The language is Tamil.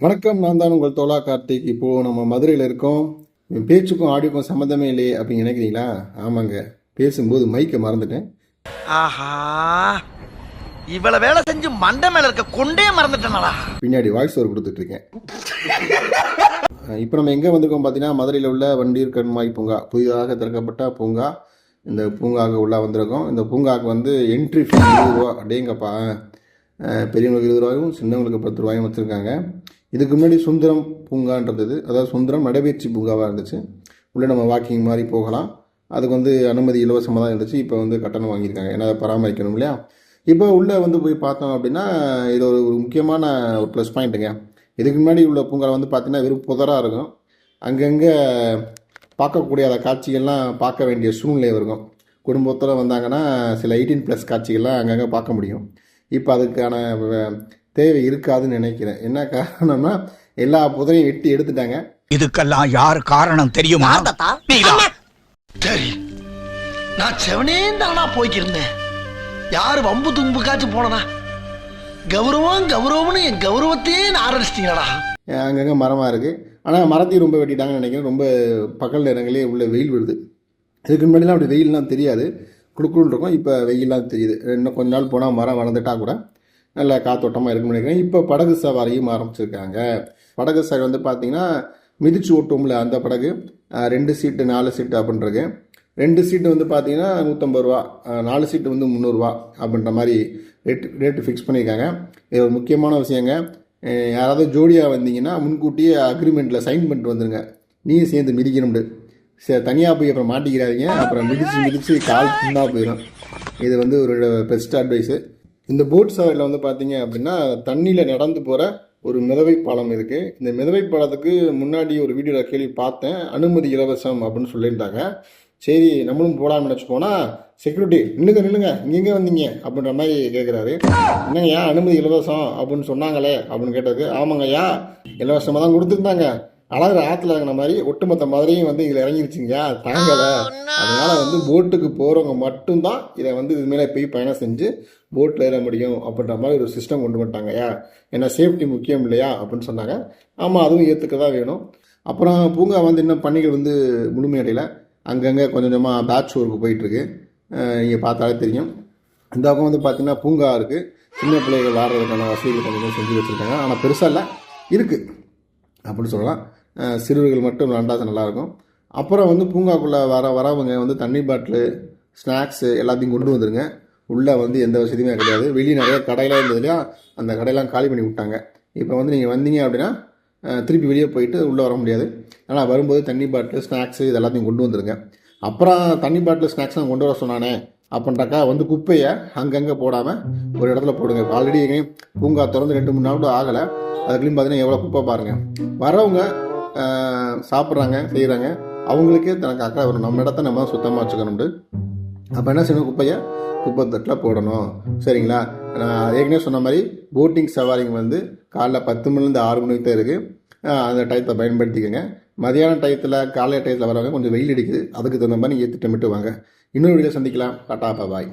வணக்கம், நான் தான் உங்கள் தோலா கார்த்திக். இப்போது நம்ம மதுரையில் இருக்கோம். பேச்சுக்கும் ஆடியோக்கும் சம்மந்தமே இல்லையே அப்படின்னு நினைக்கிறீங்களா? ஆமாங்க, பேசும்போது மைக்கை மறந்துட்டேன். ஆஹா, இவ்வளவு வேலை செஞ்சு மண்டை மேல இருக்க கொண்டே மறந்துட்டேனடா. பின்னாடி வாய்ஸ் ஓவர் கொடுத்துட்ருக்கேன். இப்போ நம்ம எங்கே வந்திருக்கோம் பார்த்தீங்கன்னா, மதுரையில் உள்ள வண்டீர் கண்மாய் பூங்கா, புதிதாக திறக்கப்பட்ட பூங்கா. இந்த பூங்காவுக்கு உள்ளே வந்திருக்கோம். இந்த பூங்காவுக்கு வந்து என்ட்ரி ஃபீ 20 ரூபா. அப்படிங்கப்பா, பெரியவங்களுக்கு 20 ரூபாயும் சின்னவங்களுக்கு 10 ரூபாயும் வச்சுருக்காங்க. இதுக்கு முன்னாடி சுந்தரம் பூங்கான்றது, அதாவது சுந்தரம் நடைபயிற்சி பூங்காவாக இருந்துச்சு. உள்ளே நம்ம வாக்கிங் மாதிரி போகலாம். அதுக்கு வந்து அனுமதி இலவசமாக தான் இருந்துச்சு. இப்போ வந்து கட்டணம் வாங்கியிருக்காங்க, ஏன்னா அதை பராமரிக்கணும் இல்லையா. இப்போ உள்ளே வந்து போய் பார்த்தோம் அப்படின்னா, இது ஒரு முக்கியமான ஒரு ப்ளஸ் பாயிண்ட்டுங்க. இதுக்கு முன்னாடி உள்ள பூங்கா வந்து பார்த்திங்கன்னா வெறும் புதராக இருக்கும். அங்கங்கே பார்க்கக்கூடிய அந்த காட்சிகள்லாம் பார்க்க வேண்டிய சூழ்நிலை இருக்கும். குடும்பத்தில் வந்தாங்கன்னா சில 18+ காட்சிகள்லாம் அங்கங்கே பார்க்க முடியும். இப்போ அதுக்கான தேவை இருக்காதுன்னு நினைக்கிறேன். என்ன காரணம்னா, எல்லா புதரையும் வெட்டி எடுத்துட்டாங்க. இதுக்கெல்லாம் யார் காரணம் தெரியுமா? சரி, நான் செவனேந்தானா போய்க்கிருந்தேன். யாரு வம்பு தும்புக்காச்சும் போனனா? கௌரவம்னு என் கௌரவத்தையே ஆரம்பிச்சிட்டீங்களா? அங்கங்கே மரமாக இருக்குது. ஆனால் மரத்தையும் ரொம்ப வெட்டிட்டாங்கன்னு நினைக்கிறேன். ரொம்ப பகல் நேரங்களே உள்ள வெயில் விடுது. இதுக்கு முன்னாடிலாம் அப்படி வெயில்லாம் தெரியாது, குடுக்குன்னு இருக்கும். இப்போ வெயிலாம் தெரியுது. இன்னும் கொஞ்ச நாள் போனால் மரம் வளர்ந்துட்டா கூட நல்ல காத்தோட்டமாக இருக்குன்னு நினைக்கிறேன். இப்போ படகு சவாரியும் ஆரம்பிச்சிருக்காங்க. படகு சவாரி வந்து பார்த்திங்கன்னா, மிதிச்சு ஓட்டுவோம்ல அந்த படகு, 2 சீட்டு 4 சீட்டு அப்படின்றது. 2 சீட்டு வந்து பார்த்திங்கன்னா 150 ரூபா, 4 சீட்டு வந்து 300 ரூபா அப்படின்ற மாதிரி ரேட்டு ஃபிக்ஸ் பண்ணியிருக்காங்க. இது ஒரு முக்கியமான விஷயங்க. யாராவது ஜோடியாக வந்தீங்கன்னா முன்கூட்டியே அக்ரிமெண்ட்டில் சைன் பண்ணிட்டு வந்துடுங்க. நீயும் சேர்ந்து மிதிக்கணும்னு. சரி, தனியாக போய் அப்புறம் மாட்டிக்கிறாதீங்க. அப்புறம் மிதித்து கால் புண்ணாக போயிடும். இது வந்து ஒரு பெஸ்ட் அட்வைஸு. இந்த போட் சவாரியில் வந்து பார்த்தீங்க அப்படின்னா, தண்ணியில் நடந்து போகிற ஒரு மிதவை பாலம் இருக்குது. இந்த மிதவை பாலத்துக்கு முன்னாடி ஒரு வீடியோவில் கேள்வி பார்த்தேன், அனுமதி இலவசம் அப்படின்னு சொல்லியிருந்தாங்க. சரி, நம்மளும் போடாமல் நினச்சி போனால் செக்யூரிட்டி நில்லுங்க இங்கே வந்தீங்க அப்படின்ற மாதிரி கேட்குறாரு. என்னங்கய்யா அனுமதி இலவசம் அப்படின்னு சொன்னாங்களே அப்படின்னு கேட்டது. ஆமாங்கய்யா, இலவசமாக தான் கொடுத்துருந்தாங்க. அழகிற ஆற்றுல இறங்கின மாதிரி ஒட்டுமொத்த மாதிரியும் வந்து இதில் இறங்கிருச்சிங்க, தாங்கலை. அதனால் வந்து போட்டுக்கு போகிறவங்க மட்டும்தான் இதை வந்து இது மேலே போய் பயணம் செஞ்சு போட்டில் ஏற முடியும் அப்படின்ற மாதிரி ஒரு சிஸ்டம் கொண்டு வந்துட்டாங்கய்யா. ஏன்னா சேஃப்டி முக்கியம் இல்லையா அப்படின்னு சொன்னாங்க. ஆமாம், அதுவும் ஏற்றுக்க தான் வேணும். அப்புறம் பூங்கா வந்து இன்னும் பணிகள் வந்து முழுமையடையில் அங்கங்கே கொஞ்சம் கொஞ்சமாக பேட்ச் ஒர்க்கு போயிட்டுருக்கு. நீங்கள் பார்த்தாலே தெரியும். இந்த பக்கம் வந்து பார்த்திங்கன்னா பூங்கா இருக்குது. சின்ன பிள்ளைகள் விளாட்றதுக்கான வசதிகள் கொஞ்சம் செஞ்சு வச்சுருக்காங்க. ஆனால் பெருசாக இல்லை, இருக்குது அப்படின்னு சொல்லலாம். சிறுவர்கள் மட்டும் விளாண்டா நல்லாயிருக்கும். அப்புறம் வந்து பூங்காக்குள்ளே வரவங்க வந்து தண்ணி பாட்டிலு, ஸ்நாக்ஸு எல்லாத்தையும் கொண்டு வந்துடுங்க. உள்ளே வந்து எந்த வசதியுமே கிடையாது. வெளியே நிறைய கடையெல்லாம் இருந்தது இல்லையா, அந்த கடையெல்லாம் காலி பண்ணி விட்டாங்க. இப்போ வந்து நீங்கள் வந்தீங்க அப்படின்னா திருப்பி வெளியே போயிட்டு உள்ளே வர முடியாது. ஆனால் வரும்போது தண்ணி பாட்டிலு, ஸ்நாக்ஸு இது எல்லாத்தையும் கொண்டு வந்துடுங்க. அப்புறம் தண்ணி பாட்டிலு ஸ்நாக்ஸ்லாம் கொண்டு வர சொன்னானே அப்படின்றாக்கா, வந்து குப்பையை அங்கங்கே போடாமல் ஒரு இடத்துல போடுங்க. ஆல்ரெடி பூங்கா திறந்து 2-3 நாள் கூட ஆகலை. அதுக்குள்ளேயும் பார்த்தீங்கன்னா எவ்வளோ குப்பை பாருங்கள். வரவங்க சாப்பிட்றாங்க, செய்கிறாங்க, அவங்களுக்கே தனக்கு அக்கறை வரும். நம்ம இடத்த நம்ம தான் சுத்தமாக வச்சுக்கணும்ட்டு. அப்போ என்ன செய்யணும், குப்பையை குப்பை தட்டில் போடணும். சரிங்களா? நான் ஏற்கனவே சொன்ன மாதிரி போட்டிங் சவாரிங்க வந்து காலைல 10 மணிலேருந்து 6 மணி தான் இருக்குது. அந்த டயத்தை பயன்படுத்திக்கோங்க. மதியான டயத்தில் காலையில் டயத்தில் வரவங்க கொஞ்சம் வெயில் அடிக்குது, அதுக்கு தகுந்த மாதிரி நீங்கள் திட்டமிட்டு வாங்க. இன்னொரு வீடியோ சந்திக்கலாம். டாடா, பாய்.